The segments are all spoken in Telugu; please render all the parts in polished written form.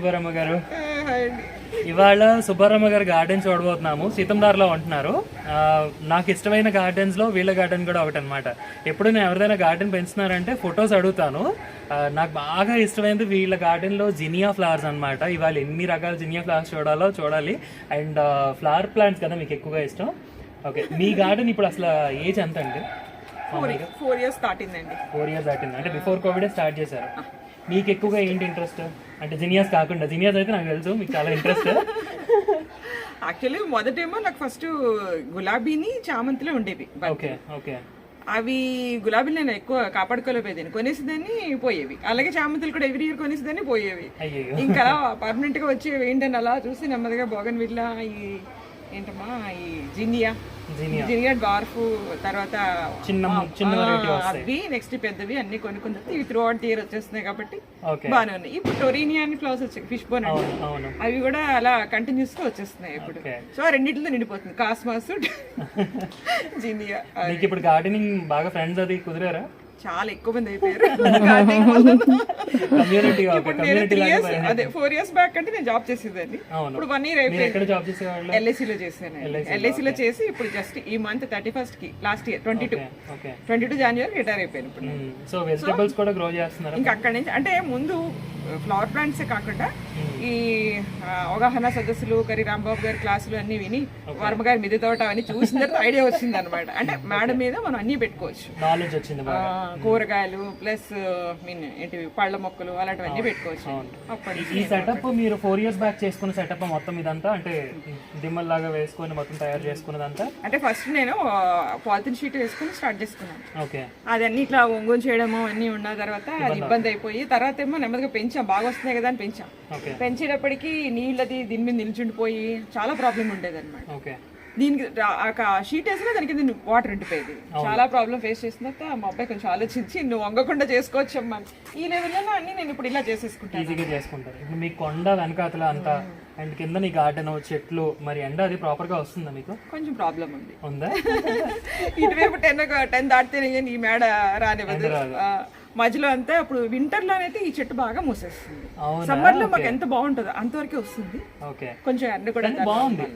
సుబ్బారమ్మ గారు. ఇవాళ సుబ్బారమ్మ గారు గార్డెన్ చూడబోతున్నాము. సీతందార్లో ఉంటున్నారు. నాకు ఇష్టమైన గార్డెన్స్లో వీళ్ళ గార్డెన్ కూడా ఒకటి అనమాట. ఎప్పుడు నేను ఎవరిదైనా గార్డెన్ పెంచుతున్నారంటే ఫొటోస్ అడుగుతాను. నాకు బాగా ఇష్టమైనది వీళ్ళ గార్డెన్లో జినియా ఫ్లవర్స్ అనమాట. ఇవాళ ఎన్ని రకాల జినియా ఫ్లవర్స్ చూడాలి. అండ్ ఫ్లవర్ ప్లాంట్స్ కదా మీకు ఎక్కువగా ఇష్టం. ఓకే, మీ గార్డెన్ ఇప్పుడు అసలు ఏజ్ ఎంత అండి? 4 years దాటిందండి. 4 years దాటింది అంటే బిఫోర్ కోవిడ్ స్టార్ట్ చేశారు. మీకు ఎక్కువగా ఏంటి ఇంట్రెస్ట్? అంటే జినియాస్ కాకుండా, జినియాస్ అయితే నాకు తెలుసు మీకు చాలా ఇంట్రెస్ట్. యాక్చువల్లీ మొదటేమో నాకు ఫస్ట్ గులాబీని చామంతిలో ఉండేవి. Okay okay. అవి గులాబీలు నేను ఎక్కువ కాపాడుకోలేకపోయేదాన్ని, కొనేసిదాన్ని పోయేవి. అలాగే చామంతులు కూడా ఎవ్రీ ఇయర్ కొనేసిదాన్ని పోయేవి. ఇంకా పర్మనెంట్ గా వచ్చేవి ఏంటని అలా చూసి నెమ్మదిగా బోగన్విల్లా, ఈ ఏంటమ్మా ఈ జినియా డార్ఫ్, తర్వాత అవి నెక్స్ట్ పెద్దవి అన్ని కొనుక్కుని ఇవి త్రూ అవుట్ ఇయర్ వచ్చేస్తున్నాయి కాబట్టి బాగానే ఉన్నాయి. ఇప్పుడు టొరీనియా అని ఫ్లవర్స్ వచ్చాయి, ఫిష్ బోన్ అవి కూడా అలా కంటిన్యూస్ గా వచ్చేస్తున్నాయి ఇప్పుడు. సో రెండింటితో నిండిపోతుంది కాస్మాస్ జినియా. ఇప్పుడు గార్డెనింగ్ బాగా ఫ్రెండ్స్ అది కుదిరారా? చాలా ఎక్కువ మంది అయిపోయారు. అదే 4 years బ్యాక్ అంటే నేను జాబ్ చేసేదాన్ని. ఇప్పుడు 1 year అయిపోయింది. ఎల్ఐసిలో చేశాను. ఎల్ఐసిలో చేసి ఇప్పుడు జస్ట్ ఈ మంత్ 31st కి లాస్ట్ ఇయర్ 22 January రిటైర్ అయిపోయాను. ఇప్పుడు సో వెజిటబుల్స్ కూడా గ్రో చేస్తున్నారు ఇంకా అక్కడ నుంచి. అంటే ముందు ఫ్లవర్ ప్లాంట్స్ కాకుండా ఈ అవగాహన సదస్సులు, కరి రాంబాబు గారి క్లాసులు అన్ని విని, వర్మ గారి మిద్దె తోట అవన్నీ చూసిన తర్వాత ఐడియా వచ్చింది అనమాట. అంటే మేడం మీద మనం అన్ని పెట్టుకోవచ్చు, నాలెడ్జ్ వచ్చింది. కూరగాయలు ప్లస్ ఏంటి పళ్ళ మొక్కలు అలాంటివన్నీ పెట్టుకోవచ్చు. ఈ సెటప్ మీరు 4 years బ్యాక్ చేసుకున్న సెటప్ మొత్తం ఇదంతా అంటే దిమ్మల్ లాగా వేసుకొని మొత్తం తయారు చేసుకున్నదంతా? అంటే ఫస్ట్ నేను పాలిథిన్ షీట్ వేసుకుని స్టార్ట్ చేసుకున్నాను. ఓకే. అదన్నీ ఇట్లా ఒంగోలు చేయడము అన్నీ ఉన్న తర్వాత అది ఇబ్బంది అయిపోయి, తర్వాత ఏమో నెమ్మదిగా పెంచాం, బాగా వస్తున్నాయి కదా అని పెంచాం. పెంచేటప్పటికి నీళ్ళది దీని మీద నిల్చుండిపోయి చాలా ప్రాబ్లం ఉండేది అనమాట. దీనికి షీట్ వేసినా దానికి వాటర్ ఉండిపోయేది. చాలా ప్రాబ్లం ఫేస్ చేసిన తర్వాత మా అబ్బాయి కొంచెం ఆలోచించి నువ్వు వంగకుండా చేసుకోవచ్చు అమ్మా, ఈ లెవెల్లో అన్ని నేను ఇప్పుడు ఇలా చేసేసుకుంటాను. ఈజీగా చేసుకుంటారు. ఇప్పుడు మీ కొండ వెనకాతల అంతా అండ్ కింద నీ గార్డెన్ చెట్లు, మరి ఎండ అది ప్రాపర్ గా వస్తుందా మీకు? కొంచెం ప్రాబ్లం ఉందా? ఇటువైపు 10 దాటితే ఈ మేడ రానివ్వదు. మధ్యలో అంతా ఇప్పుడు వింటర్ లోనైతే ఈ చెట్టు బాగా మూసేస్తుంది. సమ్మర్ లో మాకు ఎంత బాగుంటుందో అంతవరకు వస్తుంది. కొంచెం ఎండ కూడా బాగుంది.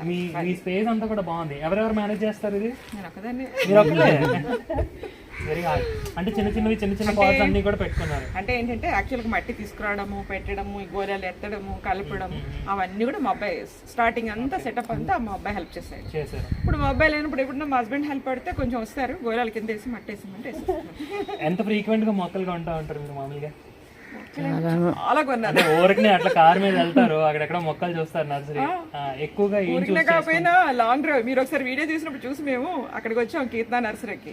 మీ స్పేస్ అంతా కూడా బాగుంది. ఎవరెవరు మేనేజ్ చేస్తారు ఇది? నేను ఒకదాన్ని. Very hard. అంటే చిన్న పాట్స్ అన్ని కూడా పెట్టుకున్నారు. అంటే ఏంటంటే యాక్చువల్ గా మట్టి తీసుకురావడము, పెట్టడము, ఈ గోళాలు ఎత్తడము, కలపడము అవన్నీ కూడా మా అబ్బాయి స్టార్టింగ్ అంతా సెటప్ అంతా మా అబ్బాయి హెల్ప్ చేశారు. ఇప్పుడు మా అబ్బాయి లేనప్పుడు ఎప్పుడు మా హస్బెండ్ హెల్ప్ పడితే కొంచెం వస్తారు, గోళాల కింద వేసి మట్టి వేసి ఎంత ఫ్రీక్వెంట్ గా మొక్కలుగా ఉంటారు మీరు మామూలుగా? చాలా కొన్నాను. ఊరికి అట్లా కార్ మీద వెళ్తారు, అక్కడెక్కడ మొక్కలు చూస్తారు నర్సరీ. ఎక్కువగా ఊరికే కాకపోయినా లాంగ్ డ్రైవ్ మీరు ఒకసారి వీడియో చూసినప్పుడు చూసి మేము అక్కడికి వచ్చాం కీర్తన నర్సరీకి.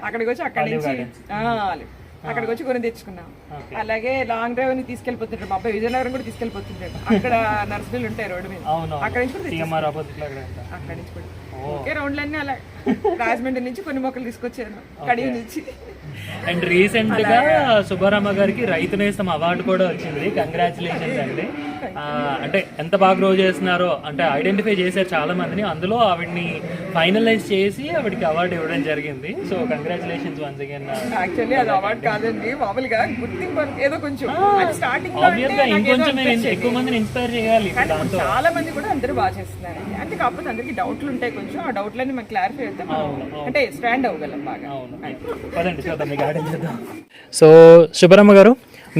అక్కడికి వచ్చి అక్కడి నుంచి అక్కడికి వచ్చి కొని తెచ్చుకున్నాం. అలాగే లాంగ్ డ్రైవ్ ని తీసుకెళ్లిపోతుంటారు మా అబ్బాయి, విజయనగరం కూడా తీసుకెళ్లిపోతుంటాడు. అక్కడ నర్సరీలు ఉంటాయి రోడ్డు మీద, అక్కడి నుంచి అక్కడి నుంచి కూడా ఓకే రౌండ్లన్నీ అలా రాజమండ్రి నుంచి కొన్ని మొక్కలు తీసుకొచ్చాను కడిగి నుంచి. అండ్ రీసెంట్ గా సుబ్బారమ్మ గారికి రైతు నేస్తం అవార్డు కూడా వచ్చింది. కంగ్రాచులేషన్స్ అండి. అంటే ఎంత బాగా గ్రో చేస్తున్నారో అంటే ఐడెంటిఫై చేశారు చాలా మందిని, అందులో ఆవిడ్ని ఫైనలైజ్ చేసి ఆవిడకి అవార్డు ఇవ్వడం జరిగింది. So congratulations once again. Actually అది అవార్డు కాదండి, మామూలుగా గుర్తింపు ఏదో కొంచెం స్టార్టింగ్ ఇంకొంచెం ఎక్కువ మందిని ఇన్స్పైర్ చేయాలి. చాలా మంది కూడా అందరూ బాగా చేస్తున్నారు. అంటే కాకపోతే అందరికి డౌట్లు ఉంటాయి, కొంచెం ఆ డౌట్లన్నీ మనం క్లారిఫై అయితే అంటే స్టాండ్ అవ్వగలం బాగా. సో సుబ్బరమ్మ గారు,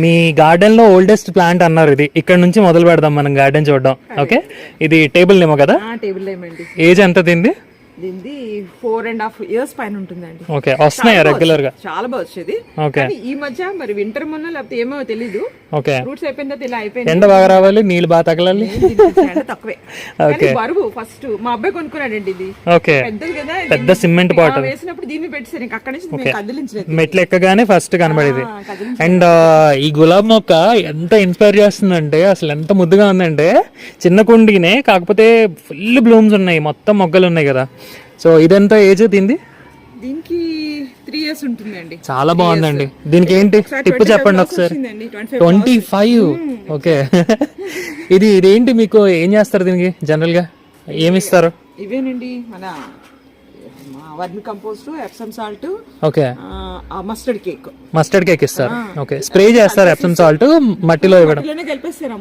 మీ గార్డెన్ లో ఓల్డెస్ట్ ప్లాంట్ అన్నారు, ఇది ఇక్కడ నుంచి మొదలు పెడదాం మనం గార్డెన్ చూడడం. ఓకే, ఇది టేబుల్ నేమో కదా? టేబుల్ నేమ్ అండి. ఏజ్ ఎంత తింది? దీనిది 4.5 years పైన ఉంటుందండి. ఓకే, వస్తున్నాయా రెగ్యులర్ గా? చాలా బాగా వచ్చేది. ఈ మధ్య మరి వింటర్ మొన్న లేకపోతే ఏమో తెలీదు, ఫ్రూట్స్ అయిపోయిందా ఇలా అయిపోయింది. ఎండ బాగా రావాలి, నీళ్ళు బాగా తగలాలి. తక్కువే బరువు. ఫస్ట్ మా అబ్బాయి కొనుక్కున్నాడండి ఇది. ఓకే, పెద్దది కదా, పెద్ద సిమెంట్ పాట్ వేసినప్పుడు దీన్ని పెట్టేసారు. ఇంకా అక్కడి నుంచి కదిలించలేదు, మెట్లు ఎక్కగానే ఫస్ట్ కనబడేది. అండ్ ఈ గులాబ్ మొక్క ఎంత ఇన్స్పైర్ చేస్తుందంటే, అసలు ఎంత ముద్దుగా ఉందంటే, చిన్న కుండీనే కాకపోతే ఫుల్ బ్లూమ్స్ ఉన్నాయి, మొత్తం మొగ్గలు ఉన్నాయి కదా. సో ఇదెంత ఏజ్ దీనికి? దీనికి 3 years ఉంటుందండి. చాలా బాగుందండి. దీనికి ఏంటి టిప్ చెప్పండి ఒకసారి. 25. ఓకే. ఇదేంటి మీకు ఏం చేస్తారు దీనికి జనరల్ గా, ఏమి ఇస్తారు? ఇవేనండి మన వర్మి compost, Epsom salt, okay, mustard cake ఇస్తారు. ఓకే, స్ప్రే చేస్తారు ఎప్సమ్ సాల్ట్, మట్టిలో ఇవ్వడం, కలిపేస్తారు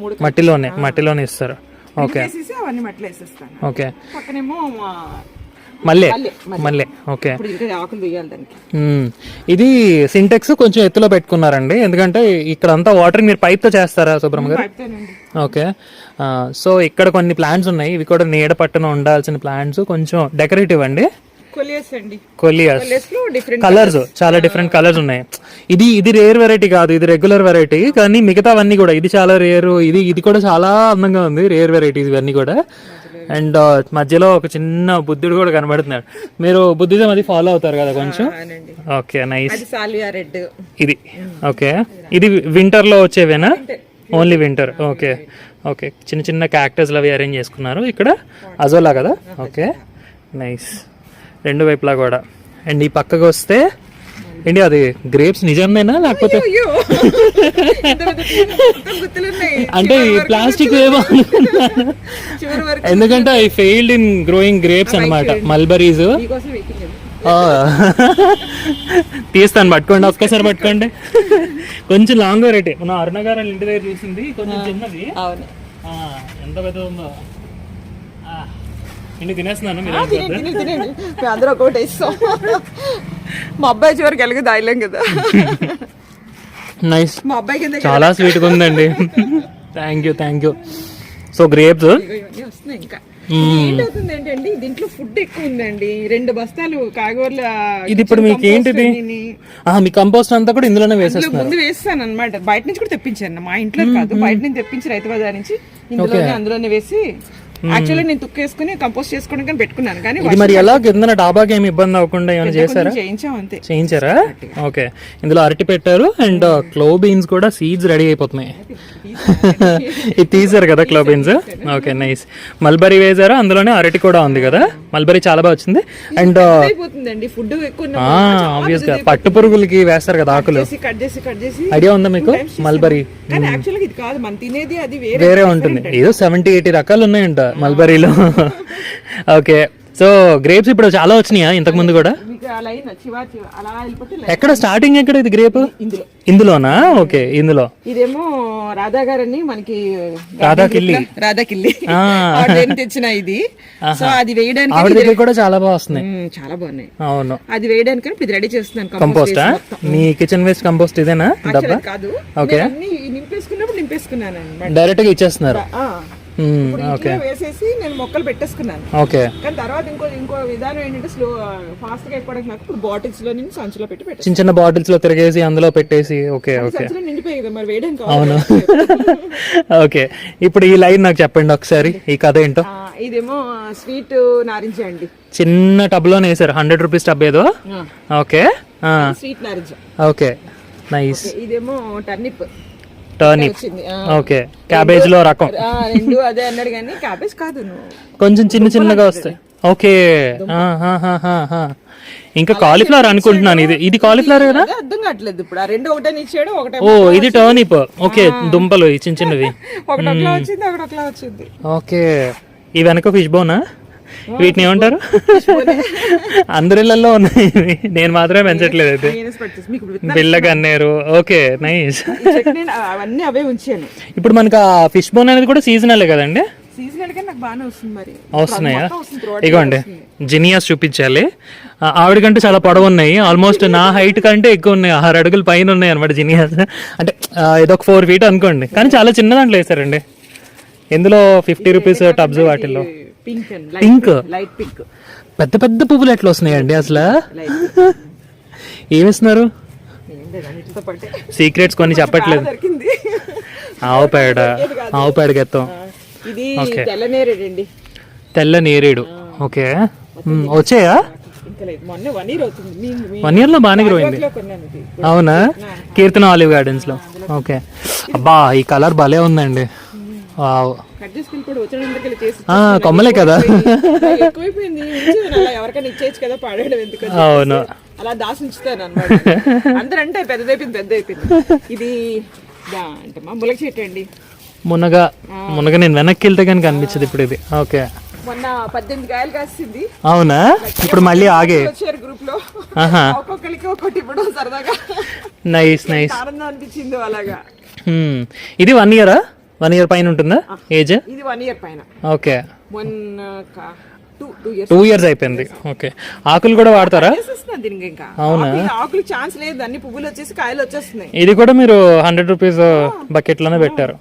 మట్టిలోనే ఇస్తారు. ఓకే, అవన్నీ మట్టిలో వేసేస్తాను. ఓకే, పక్కనేమో మళ్ళీ ఓకే. ఆకులు వేయాలి దానికి. ఇది సింటెక్స్ కొంచెం ఎత్తులో పెట్టుకున్నారండి, ఎందుకంటే ఇక్కడ అంతా వాటర్ మీరు పైప్ తో చేస్తారా సుబ్రహ్మ గారు? ఓకే, సో ఇక్కడ కొన్ని ప్లాంట్స్ ఉన్నాయి, ఇవి కూడా నీడ పట్టున ఉండాల్సిన ప్లాంట్స్, కొంచెం డెకరేటివ్ అండి. కొలియాస్ కలర్స్ చాలా డిఫరెంట్ కలర్స్ ఉన్నాయి. ఇది రేర్ వెరైటీ కాదు, ఇది రెగ్యులర్ వెరైటీ, కానీ మిగతావన్నీ కూడా ఇది చాలా రేరు, ఇది కూడా చాలా అందంగా ఉంది, రేర్ వెరైటీస్ ఇవన్నీ కూడా. అండ్ మధ్యలో ఒక చిన్న బుద్ధుడు కూడా కనబడుతున్నాడు. మీరు బుద్ధిజం అది ఫాలో అవుతారు కదా కొంచెం? Okay, nice. ఇది ఓకే, ఇది వింటర్ లో వచ్చేవేనా? Only winter. ఓకే ఓకే, చిన్న చిన్న క్యాక్టస్లు అవి అరేంజ్ చేసుకున్నారు. ఇక్కడ అజోలా కదా? Okay, nice. రెండు వైపులా కూడా. అండ్ ఈ పక్కకు వస్తే ఏంటి అది గ్రేప్స్ నిజమేనా లేకపోతే అంటే ప్లాస్టిక్ ఏమో? ఎందుకంటే I failed in growing grapes అనమాట, మల్బరీస్. తీస్తాను, పట్టుకోండి, ఒక్కసారి పట్టుకోండి. కొంచెం లాంగ్ వెరైటీ. మన అరుణ గారు ఇంటి దగ్గర చూసింది కొంచెం చిన్నది, ఎంత పెద్ద ఉందో. ఇన్ని తినేస్తున్నాను, అందరూ ఒకటి ఇస్తాం. మా అబ్బాయి చివరికి ఎలాగో దాయలేం కదా. నైస్, మా అబ్బాయికి చాలా స్వీట్గా ఉందండి. Thank you. సో గ్రేప్స్ వస్తున్నాయి. ఇంకా ఏంటవుతుంది ఏంటండి, దీంట్లో ఫుడ్ ఎక్కువ ఉందండి. 2 బస్తాలు కాయగూరల. ఇది ఇప్పుడు మీకు ఏంటిది? మీ కంపోస్ట్ అంతా కూడా ఇందులోనే వేసేస్తున్నారు? ముందు వేస్తాను అనమాట, బయట నుంచి కూడా తెప్పించాను. మా ఇంట్లో కాదు, బయట నుంచి తెప్పించి రైతు బజార్ నుంచి అందులోనే వేసి. యాక్చువల్లీ నేను తుక్కేసుకుని కంపోస్ట్ చేసుకోవడానికి పెట్టుకున్నాను, కానీ మరి ఎలా కింద డాబాకి ఏమి ఇబ్బంది అవ్వకుండా ఏమైనా చేశారా? చేయించారా? ఓకే, ఇందులో అరటి పెట్టారు అండ్ క్లో బీన్స్ కూడా సీడ్స్ రెడీ అయిపోతున్నాయి. ఇది తీసారు కదా క్లో బీన్స్? Okay, nice. మల్బరీ వేసారా, అందులోనే అరటి కూడా ఉంది కదా. మల్బరీ చాలా బాగా వచ్చింది. అండ్ ఆబ్వియస్ గా పట్టు పురుగులకి వేస్తారు కదా ఆకులు, ఐడియా ఉందా మీకు? మల్బరీ వేరే ఉంటుంది, ఏదో 70-80 రకాలు ఉన్నాయంట మల్బరీలో. ఓకే, సో గ్రేప్స్ ఇప్పుడు చాలా వచ్చినాయా ఇంతకు ముందు కూడా? ఎక్కడ స్టార్టింగ్ ఎక్కడ ఇది గ్రేప్? ఇందులోనా? ఓకే, ఇందులో. ఇదేమో రాధా గారని మనకి రాధాకిల్లి తెచ్చిన ఇది. సో అది వేయడానికి ఆవిడ దగ్గర కూడా చాలా బాగా వస్తున్నాయి, చాలా బాగున్నాయి. అవును, అది వేయడానికి ఇది రెడీ చేస్తున్నాను. కంపోస్ట్ మీ కిచెన్ వేస్ట్ కంపోస్ట్ ఇదేనా? డబ్బా ఓకే, నింపేసుకున్నాను, డైరెక్ట్ గా ఇచ్చేస్తున్నారు. వేసేసి నేను మొక్కలు పెట్టేసుకున్నాను. ఓకే, కానీ తర్వాత ఇంకో విధానం ఏంటంటే స్లో ఫాస్ట్ గా అయిపోవడానికి నాకు ఇప్పుడు బాటిల్స్ లో నుంచి సంచులో పెట్టి పెట్టేసి, చిన్న బాటిల్స్ లో తిరిగేసి అందులో పెట్టేసి. ఓకే ఓకే, నిండిపోయి కదా మరి వేయడానికి. అవును. ఓకే, ఇప్పుడు ఈ లైన్ నాకు చెప్పండి ఒకసారి, ఈ కథ ఏంటో. ఇదేమో స్వీట్ నారింజ అండి, చిన్న టబ్ లోనే వేసారు, 100 రూపీస్ టబ్ ఏదో. ఓకే, స్వీట్ నారింజ. Okay, nice. ఇదేమో టర్నిప్. ఓకే, క్యాబేజ్ లో రకం. అదే అన్నాడు కానీ క్యాబేజ్ కాదు, కొంచెం చిన్నగా వస్తాయి. ఓకే, ఇంకా కాలీఫ్లవర్ అనుకుంటున్నాను. ఇది కాలీఫ్లవర్ కదా? అర్థం కావట్లేదు ఇప్పుడు. ఆ 2 ఒకటే ఇచ్చాడు, ఒకటే. ఓ, ఇది టర్నిప్. ఓకే, దుంపలు చిన్నవి. ఒకటి ఒకలా వచ్చింది, ఒకటి ఒకలా వచ్చింది. ఓకే, ఈ వెనక ఫిష్ బోనా? వీటిని ఏమంటారు? అందరిళ్లలో ఉన్నాయి, నేను మాత్రమే పెంచట్లేదు. అయితే బిళ్ళ కన్నేరు. Okay, nice. అవన్నీ అవే ఉంచాను. ఇప్పుడు మనకు ఆ ఫిష్ బోన్ అనేది కూడా సీజనల్ కదండి? వస్తున్నాయా? ఇగోండి, జినియాస్ చూపించాలి. ఆవిడకంటే చాలా పొడవు ఉన్నాయి, ఆల్మోస్ట్ నా హైట్ కంటే ఎక్కువ ఉన్నాయి, 6 అడుగుల పైన ఉన్నాయి అనమాట జినియాస్. అంటే ఏదో ఒక 4 feet అనుకోండి, కానీ చాలా చిన్న దాంట్లో వేసారండి. ఇందులో 50 రూపీస్ టబ్స్, వాటిల్లో పింక్, పెద్ద పెద్ద పువ్వులు ఎట్లా వస్తున్నాయండి అసలు? ఏమిస్తున్నారు? సీక్రెట్స్ కొన్ని చెప్పట్లేదు. ఆవు పేడ గెత్తం. తెల్ల నేరేడు. ఓకే, వచ్చాయా? 1 year లో బాగానే గ్రో అయింది. అవునా? కీర్తన ఆలివ్ గార్డెన్స్ లో. ఓకే, అబ్బా ఈ కలర్ భలే ఉందండి. కొమ్మలే కదా? అవును, అలా దాసి ఉంచుతాను అనమాట. అందరంటే పెద్ద అయిపోయింది. ఇది మునగ చెట్టు అండి. మునగ నేను వెనక్కి వెళ్తే కనుక అనిపించదు ఇప్పుడు ఇది. ఓకే, మొన్న 18 కాయలు కాసింది. అవునా? ఇప్పుడు మళ్ళీ ఆగే వచ్చారు గ్రూప్ లో, ఒక్కొక్కరికి ఒక్కొక్కటి ఇవ్వడం సరదాగా. నైస్ నైస్, ఆనందం అనిపించింది అలాగా. ఇది 1 year 1 year పైన ఉంటుందా ఏజ్? ఇది 1 year పైన. ఓకే, 2 years అయిపోయింది. ఓకే, ఆకులు కూడా వాడతారా? దీనికి ఇంకా అవునా? ఆకులు ఛాన్స్ లేదు, అన్ని పువ్వులు వచ్చేసి కాయలు వచ్చేస్తున్నాయి. ఇది కూడా మీరు 100 rupees బకెట్ లోనే పెట్టారు.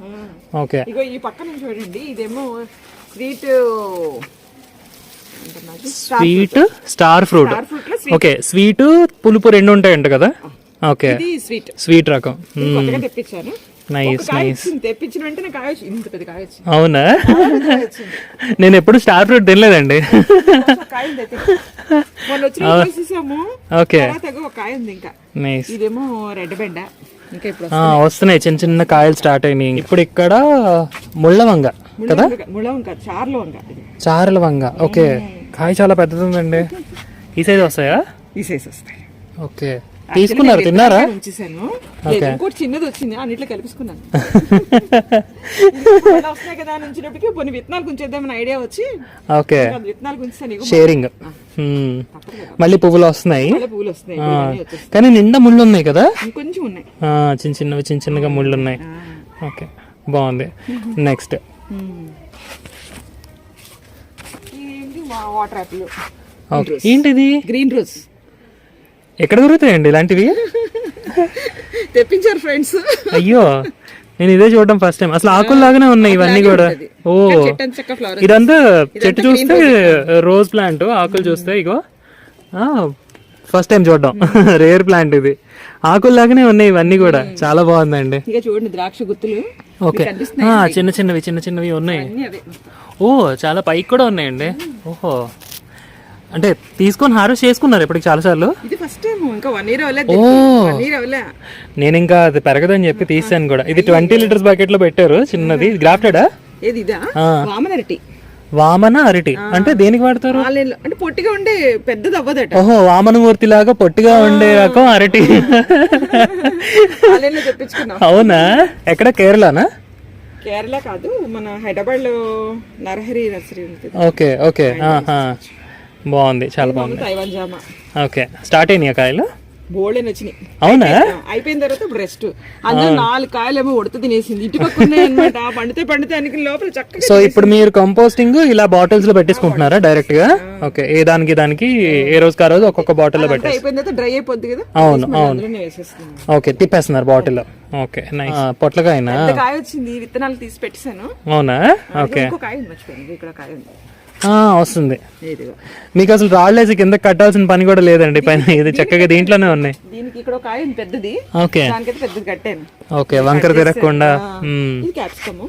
ఓకే, ఇగో ఈ పక్కన చూడండి, ఇదేమో sweet star fruit. Okay, sweet పులుపు రెండు ఉంటాయంట కదా? ఓకే, స్వీట్ రకం. తెప్పించాను. Nice nice. తెప్పించిన వెంటనే కాయ వచ్చింది, ఇంత పెద్ద కాయ వచ్చింది. అవునా? నేను ఎప్పుడు స్టార్ ఫ్రూట్ తినలేదండి. ఓకే, కాయ ఉంది ఇంకా. నైస్. ఇదేమో రెడ్ బెండ, ఇంకా ఇప్పుడు వస్తున్నాయి చిన్న చిన్న కాయలు స్టార్ట్ అయినాయి. ఇప్పుడు ఇక్కడ ముళ్ళవంగ కదా? చారల వంగ. ఓకే, కాయ చాలా పెద్దది ఉందండి. ఈ సైజ్ వస్తాయా? ఈ సైజ్ వస్తాయి. ఓకే, తీసుకున్నారు, తిన్నారా? ఇంకోటి చిన్నది వచ్చింది, అన్నిట్లో కలిపిసుకున్నాను. వస్తున్నాయి కదా అని ఉంచినప్పటికీ కొన్ని విత్తనాలు ఉంచేద్దామని ఐడియా వచ్చి ఓకే విత్తనాలు ఉంచాను. షేరింగ్. మళ్ళీ పువ్వులు వస్తున్నాయి, పువ్వులు వస్తున్నాయి, కానీ నిండా ముళ్ళు ఉన్నాయి కదా? కొంచెం ఉన్నాయి, చిన్న చిన్నగా ముళ్ళు ఉన్నాయి. ఓకే, బాగుంది. Next water apple. ఏంటిది? Green rose. ఎక్కడ దొరుకుతాయండి ఇలాంటివి? తెప్పించారు ఫ్రెండ్స్. అయ్యో, నేను ఇదే చూడడం ఫస్ట్ టైం. అసలు ఆకుల్లాగానే ఉన్నాయి ఇవన్నీ కూడా. ఓ, ఇదంతా చెట్టు చూస్తే రోజ్ ప్లాంట్, ఆకులు చూస్తే ఇగో ఫస్ట్ టైం చూడడం. రేర్ ప్లాంట్ ఇది. ఆకుల్లాగానే ఉన్నాయి ఇవన్నీ కూడా, చాలా బాగుందండి. చూడండి, ద్రాక్ష గుత్తులు. ఓకే, చిన్న చిన్నవి ఉన్నాయి. ఓ, చాలా పైకి కూడా ఉన్నాయండి. ఓహో, అంటే తీసుకొని హార్వెస్ట్ చేసుకున్నారు ఇప్పటికి చాలా సార్లు? ఇది ఫస్ట్ టైం, ఇంకా 1 year అవ్వలేదు. నేను ఇంకా అది పెరగదని చెప్పి తీసాను కూడా. ఇది 20 liters బకెట్ లో పెట్టారు, చిన్నది. గ్రాఫ్టెడా? వామన అరటి అంటే దేనికి వాడతారు? అంటే పొట్టిగా ఉండే, పెద్దది అవ్వదట. ఓహో, వామనమూర్తి లాగా పొట్టిగా ఉండే రకం అరటి. అవునా? ఎక్కడ, కేరళనా? కేరళ కాదు, మన హైదరాబాద్ లో నరహరి నర్సరీ ఉంటుంది. ఓకే ఓకే, బాగుంది, చాలా బాగుంది. తైవాన్ జామ. ఓకే, స్టార్ట్ అయినాయి కాయలు? బోల్డెన్ వచ్చినాయి. అవునా? అయిపోయిన తర్వాత బ్రెస్ట్ అందులో 4 కాయలేమో ఉడత తినేసింది. ఇటు పక్క ఉన్నాయి అనమాట, పండితే అనికి లోపల చక్కగా. సో ఇప్పుడు మీరు కంపోస్టింగ్ ఇలా బాటిల్స్ లో పెట్టేసుకుంటున్నారా డైరెక్ట్ గా? ఓకే, ఏ దానికి ఏ రోజు ఆ రోజు ఒక్కొక్క బాటిల్ లో పెట్టేసి అయిపోయిన తర్వాత డ్రై అయిపోద్ది కదా? అవును అవును. ఓకే, తిప్పేస్తున్నారు బాటిల్ లో. Okay, nice. పొట్లకాయనా? కాయ వచ్చింది, విత్తనాలు తీసి పెట్టేశాను. అవునా? ఓకే, కాయ మర్చిపోయింది, ఇక్కడ కాయ ఉంది. వస్తుంది. మీకు అసలు రాళ్ళేసి కింద కట్టాల్సిన పని కూడా లేదండి, పైన ఇది చక్కగా దీంట్లోనే ఉన్నాయి. దీనికి ఇక్కడ ఒక కాయ పెద్దది. ఓకే, దానికైతే పెద్దది కట్టాను. ఓకే, వంకర తిరగకుండా. ఇది క్యాప్సికమ్.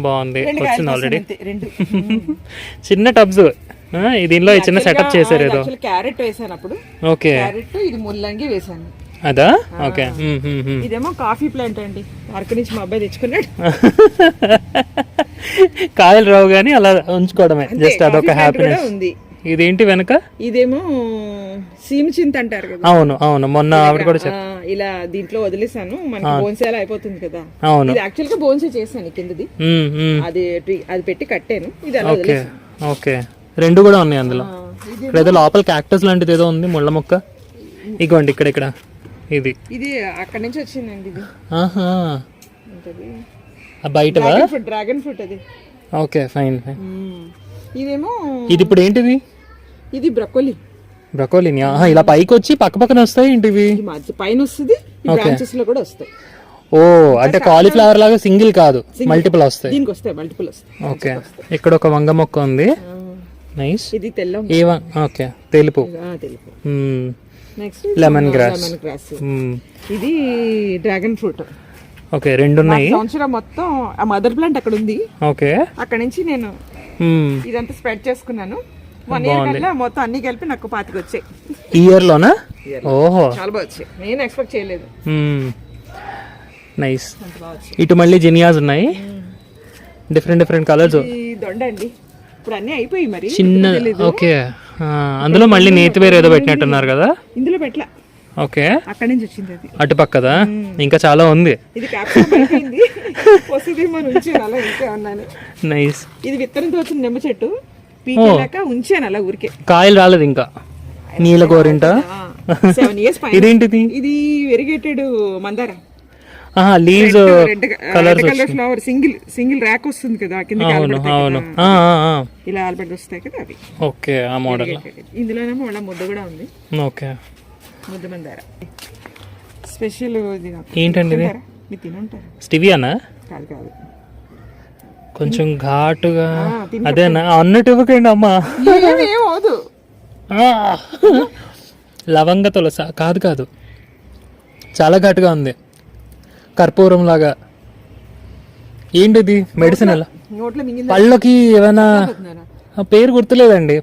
బాగుంది, వచ్చింది ఆల్రెడీ. చిన్న టబ్స్, దీనిలో చిన్న సెటప్ చేశారు ఏదో. క్యారెట్ వేసాను అప్పుడు. ఓకే, క్యారెట్, ఇది ముల్లంగి వేసాను. అదా? ఓకే. ఇదేమో కాఫీ ప్లాంట్ అండి, అరకు నుంచి మా అబ్బాయి తెచ్చుకున్నాడు. కాయలు రావు గానీ అలా ఉంచుకోవడమే, జస్ట్ అదొక హ్యాపీనెస్. ఇదేంటి వెనక? ఇదేమో సీమ చింత అంటారు కదా? అవును అవును, మొన్న ఆవిడ కూడా చెప్పారు. ఇలా దీంట్లో వదిలేసాను, మనకి బోన్సేలా అయిపోతుంది కదా. అవును, ఇది యాక్చువల్ గా బోన్సే చేశాను కిందది, అది పెట్టి కట్టాను. ఇది అలా వదిలేసాను. ఓకే, రెండు కూడా ఉన్నాయి అందులో. ఏదో లోపల క్యాక్టస్ లాంటిది ఏదో ఉంది, ముళ్ళ మొక్క. ఇగోండి ఇక్కడ ఇది అక్కడ నుంచి వచ్చిందండి. ఇది బయట డ్రాగన్ ఫ్రూట్ అది. Okay, fine. ఇదేమో ఇది ఇప్పుడు ఏంటిది? ఇది బ్రొకోలీ. ఇలా పైకి వచ్చి పక్కన వస్తాయి ఏంటివి? పైన వస్తుంది, బ్రాంచెస్ లో కూడా వస్తాయి. ఓ, అంటే కాలీఫ్లవర్ లాగా సింగిల్ కాదు, మల్టిపుల్ వస్తాయి. దీనికి వస్తాయి, మల్టిపుల్ వస్తాయి. ఓకే, ఇక్కడ ఒక వంగ మొక్క ఉంది. నైస్. ఇది తెల్ల. ఓకే, తెలుపు. Next lemon grass. ఇది డ్రాగన్ ఫ్రూట్. ఓకే, రెండు ఉన్నాయి. సంవత్సరం మొత్తం ఆ మదర్ ప్లాంట్ అక్కడ ఉంది. ఓకే, అక్కడ నుంచి నేను ఇదంతా స్ప్రెడ్ చేసుకున్నాను. 1 year కల్లా మొత్తం అన్ని కలిపి నాకు 25 వచ్చాయి. ఈ ఇయర్ లోనా? ఓహో, చాలా బాగా వచ్చాయి, నేను ఎక్స్పెక్ట్ చేయలేదు. నైస్. ఇటు మళ్ళీ జినియాస్ ఉన్నాయి, డిఫరెంట్ కలర్స్. దొండ అండి, ఇప్పుడు అన్ని అయిపోయి మరి చిన్న. ఓకే, అందులో మళ్ళీ నేతి వేరు ఏదో పెట్టినట్టున్నారు కదా? ఇందులో పెట్టలా. ఓకే, అక్కడ నుంచి వచ్చింది అది. అటు పక్కదా? ఇంకా చాలా ఉంది. ఇది క్యాప్సికమ్ అయిపోయింది, వస్తుంది మన నుంచి అలా ఇంకా ఉన్నాను. నైస్. ఇది విత్తనంతో వచ్చిన నిమ్మ చెట్టు. పీకేలాక ఉంచాను అలా ఊరికే. కాయలు రాలేదు ఇంకా. నీల గోరింట 7 years పైన. ఇదేంటిది? ఇది వెరిగేటెడ్ మందార. Leaves colour flower single rack వస్తుంది కదా కింద, ఇలా ఆల్బర్ట్ వస్తాయి కదా అవి. ఓకే, ఆ మోడల్. ఇందులోనేమో వాళ్ళ ముద్ద కూడా ఉంది. ఓకే, ముద్ద మందార స్పెషల్. ఏంటండి ఇది? మీరు తినుంటారు. స్టివియానా? కాదు కాదు, కొంచెం ఘాటుగా. అదేనా? అన్నట్టు ఇవ్వకండి అమ్మా. ఏమవుదు. లవంగ తులస కాదు కాదు, చాలా ఘాటుగా ఉంది, కర్పూరం లాగా. ఏంటిది? మెడిసిన్ ఎలా? నోట్లో పళ్ళకి ఏమైనా? పేరు గుర్తులేదండి.